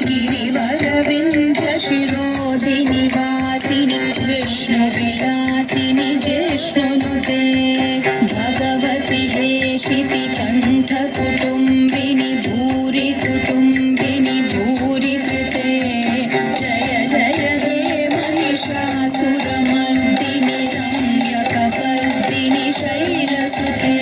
गिरिवरविन्ध्यशिरोधिनिवासिनि विष्णुविलासिनि जिष्णुनुते भगवति हेशिति कण्ठकुटुम्बिनि भूरि कुटुम्बिनि भूरि कृते जय जय हे महिषासुरमर्दिनि रम्यकपर्दिनि शैलसुते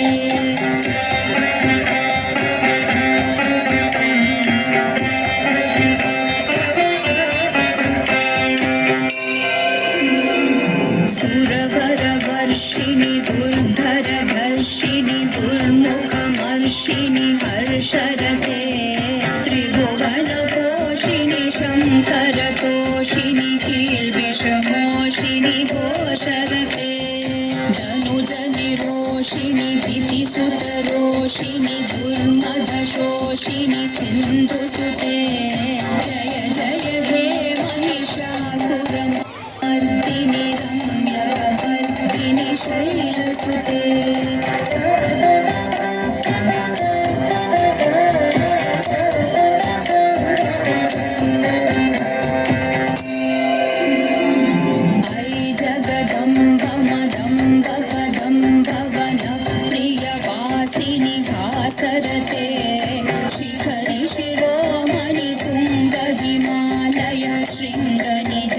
सुरवरवर्षिणि दुर्धरधर्षिणि दुर्मुखमर्षिणि हर्षरते त्रिभुवनपोषिणि शङ्करतोषिणि कील्बिषमोषिणि घोषरते धनुजनिरोषिणि दितिसुतरोषिणि दुर्मदशोषिणि सिन्धुसुते जय जय हे महिषासुरमर्दिनि रम्यकपर्दिनि शैलसुते ऐ जगदम्ब मदम्ब कदम्ब वनप्रियवासिनि भासरते शिखरि शिरोमणि तुङ्ग हिमालय शृङ्गनिज